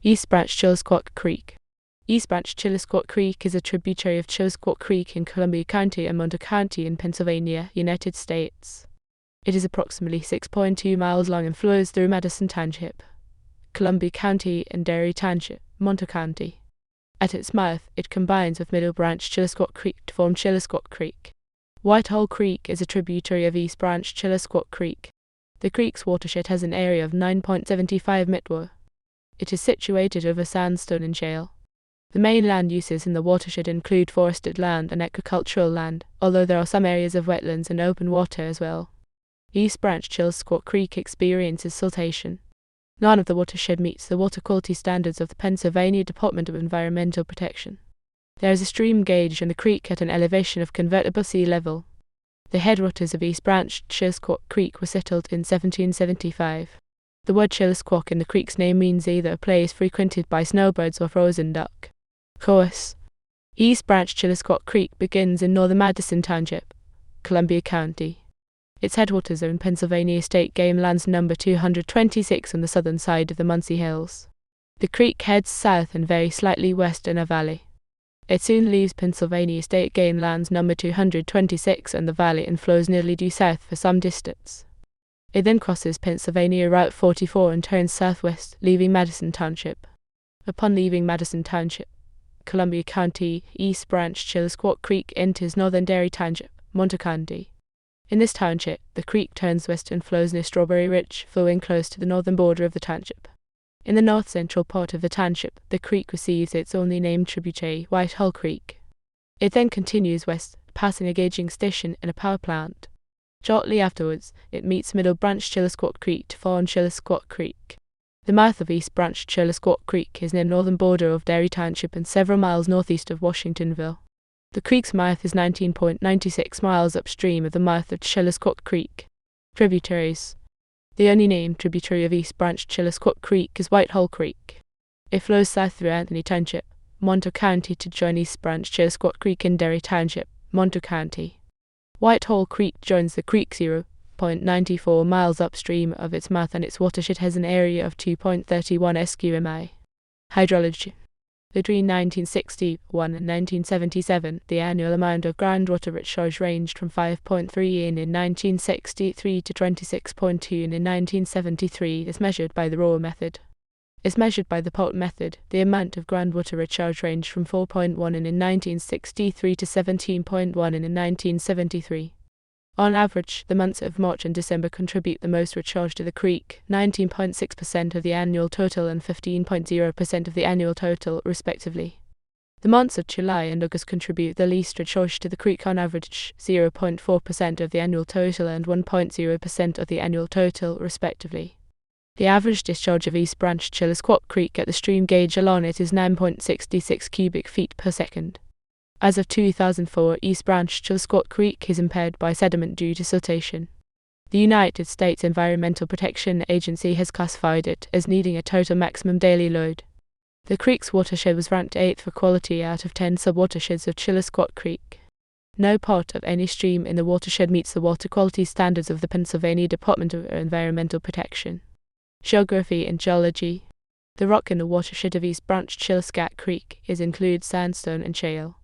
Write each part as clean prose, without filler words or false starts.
East Branch Chillisquaque Creek. East Branch Chillisquaque Creek is a tributary of Chillisquaque Creek in Columbia County and Montour County in Pennsylvania, United States. It is approximately 6.2 miles long and flows through Madison Township, Columbia County and Derry Township, Montour County. At its mouth, it combines with Middle Branch Chillisquaque Creek to form Chillisquaque Creek. Whitehall Creek is a tributary of East Branch Chillisquaque Creek. The creek's watershed has an area of 9.75 mitwa. It is situated over sandstone and shale. The main land uses in the watershed include forested land and agricultural land, although there are some areas of wetlands and open water as well. East Branch Chillisquaque Creek experiences siltation. None of the watershed meets the water quality standards of the Pennsylvania Department of Environmental Protection. There is a stream gauge in the creek at an elevation of convertible sea level. The headwaters of East Branch Chillisquaque Creek were settled in 1775. The word Chillisquaque in the creek's name means either a place frequented by snowbirds or frozen duck. Course. East Branch Chillisquaque Creek begins in northern Madison Township, Columbia County. Its headwaters are in Pennsylvania State Game Lands number 226 on the southern side of the Muncie Hills. The creek heads south and very slightly west in a valley. It soon leaves Pennsylvania State Game Lands number 226 and the valley and flows nearly due south for some distance. It then crosses Pennsylvania Route 44 and turns southwest, leaving Madison Township. Upon leaving Madison Township, Columbia County, East Branch Chillisquaque Creek enters northern Derry Township, Montour County. In this township, the creek turns west and flows near Strawberry Ridge, flowing close to the northern border of the township. In the north-central part of the township, the creek receives its only named tributary, Whitehall Creek. It then continues west, passing a gauging station and a power plant. Shortly afterwards, it meets Middle Branch Chillisquaque Creek to form Chillisquaque Creek. The mouth of East Branch Chillisquaque Creek is near the northern border of Derry Township and several miles northeast of Washingtonville. The creek's mouth is 19.96 miles upstream of the mouth of Chillisquaque Creek. Tributaries. The only named tributary of East Branch Chillisquaque Creek is Whitehall Creek. It flows south through Anthony Township, Montour County to join East Branch Chillisquaque Creek in Derry Township, Montour County. Whitehall Creek joins the creek 0.94 miles upstream of its mouth and its watershed has an area of 2.31 sqmi. Hydrology. Between 1961 and 1977, the annual amount of groundwater recharge ranged from 5.3 in 1963 to 26.2 in 1973 as measured by the raw method. As measured by the pot method, the amount of groundwater recharge ranged from 4.1 in 1963 to 17.1 in 1973. On average, the months of March and December contribute the most recharge to the creek, 19.6% of the annual total and 15.0% of the annual total, respectively. The months of July and August contribute the least recharge to the creek on average, 0.4% of the annual total and 1.0% of the annual total, respectively. The average discharge of East Branch Chillisquaque Creek at the stream gauge along it is 9.66 cubic feet per second. As of 2004, East Branch Chillisquaque Creek is impaired by sediment due to siltation. The United States Environmental Protection Agency has classified it as needing a total maximum daily load. The creek's watershed was ranked 8th for quality out of 10 sub-watersheds of Chillisquaque Creek. No part of any stream in the watershed meets the water quality standards of the Pennsylvania Department of Environmental Protection. Geography and geology. The rock in the watershed of East Branch Chillisquaque Creek includes sandstone and shale.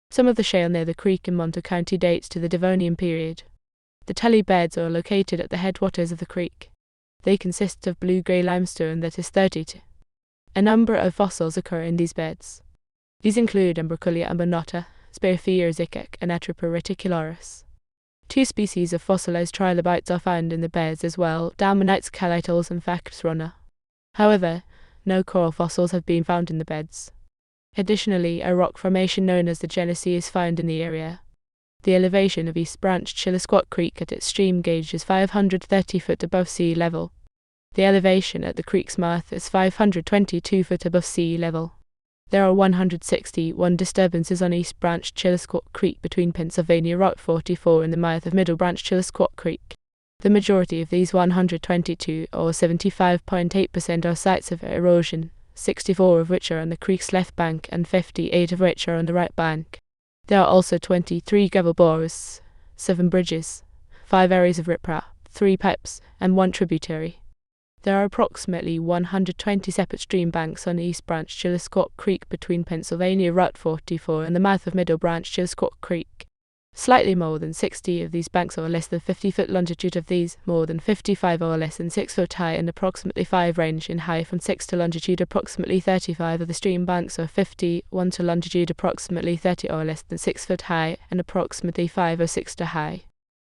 Some of the shale near the creek in Montour County dates to the Devonian period. The telly beds are located at the headwaters of the creek. They consist of blue-grey limestone that is 30. A number of fossils occur in these beds. These include Umbraculia ambonata, Spearpheozicac, and Atropa reticularis. 2 species of fossilized trilobites are found in the beds as well, Dalmanites calitals and Factrona. However, no coral fossils have been found in the beds. Additionally, a rock formation known as the Genesee is found in the area. The elevation of East Branch Chillisquaque Creek at its stream gauge is 530 foot above sea level. The elevation at the creek's mouth is 522 foot above sea level. There are 161 disturbances on East Branch Chillisquaque Creek between Pennsylvania Route 44 and the mouth of Middle Branch Chillisquaque Creek. The majority of these 122, or 75.8%, are sites of erosion, 64 of which are on the creek's left bank and 58 of which are on the right bank. There are also 23 gravel bores, 7 bridges, 5 areas of riprap, 3 pipes, and 1 tributary. There are approximately 120 separate stream banks on East Branch Chillisquaque Creek between Pennsylvania Route 44 and the mouth of Middle Branch Chillisquaque Creek. Slightly more than 60 of these banks are less than 50-foot longitude. Of these, more than 55 are less than 6 foot high, and approximately 5 range in height from 6 to longitude. Approximately 35 of the stream banks are 51 to longitude. Approximately 30 are less than 6 foot high, and approximately 5 are 6 to high.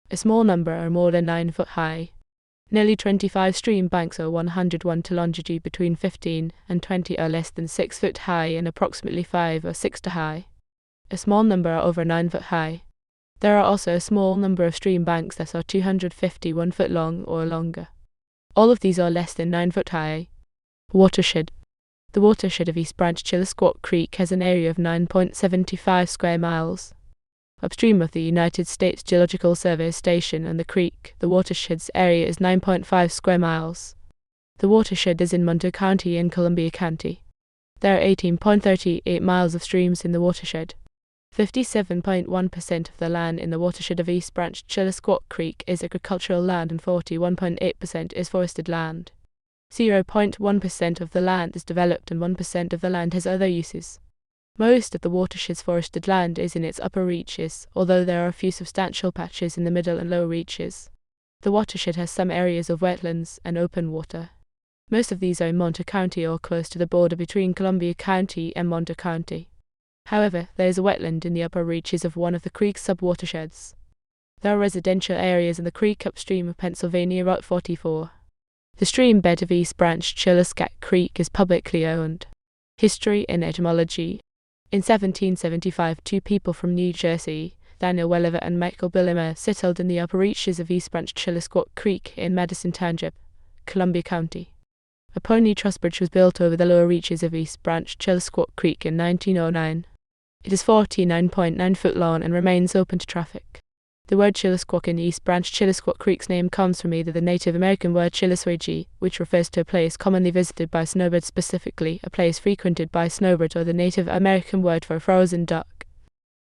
A small number are more than 9 foot high. Nearly 25 stream banks are 101 to longitude. Between 15 and 20 are less than 6 foot high, and approximately 5 are 6 to high. A small number are over 9 foot high. There are also a small number of stream banks that are 251 foot long or longer. All of these are less than 9 foot high. Watershed. The watershed of East Branch Chillisquaque Creek has an area of 9.75 square miles. Upstream of the United States Geological Survey station and the creek, the watershed's area is 9.5 square miles. The watershed is in Montour County in Columbia County. There are 18.38 miles of streams in the watershed. 57.1% of the land in the watershed of East Branch Chillisquaque Creek is agricultural land and 41.8% is forested land. 0.1% of the land is developed and 1% of the land has other uses. Most of the watershed's forested land is in its upper reaches, although there are a few substantial patches in the middle and lower reaches. The watershed has some areas of wetlands and open water. Most of these are in Montour County or close to the border between Columbia County and Montour County. However, there is a wetland in the upper reaches of one of the creek's sub-watersheds. There are residential areas in the creek upstream of Pennsylvania Route 44. The stream bed of East Branch Chillisquaque Creek is publicly owned. History and etymology. In 1775, 2 people from New Jersey, Daniel Welliver and Michael Billimer, settled in the upper reaches of East Branch Chillisquaque Creek in Madison Township, Columbia County. A pony truss bridge was built over the lower reaches of East Branch Chillisquaque Creek in 1909. It is 49.9 foot long and remains open to traffic. The word Chillisquaque in East Branch Chillisquaque Creek's name comes from either the Native American word Chillisquaque, which refers to a place commonly visited by snowbirds, specifically a place frequented by snowbirds, or the Native American word for a frozen duck.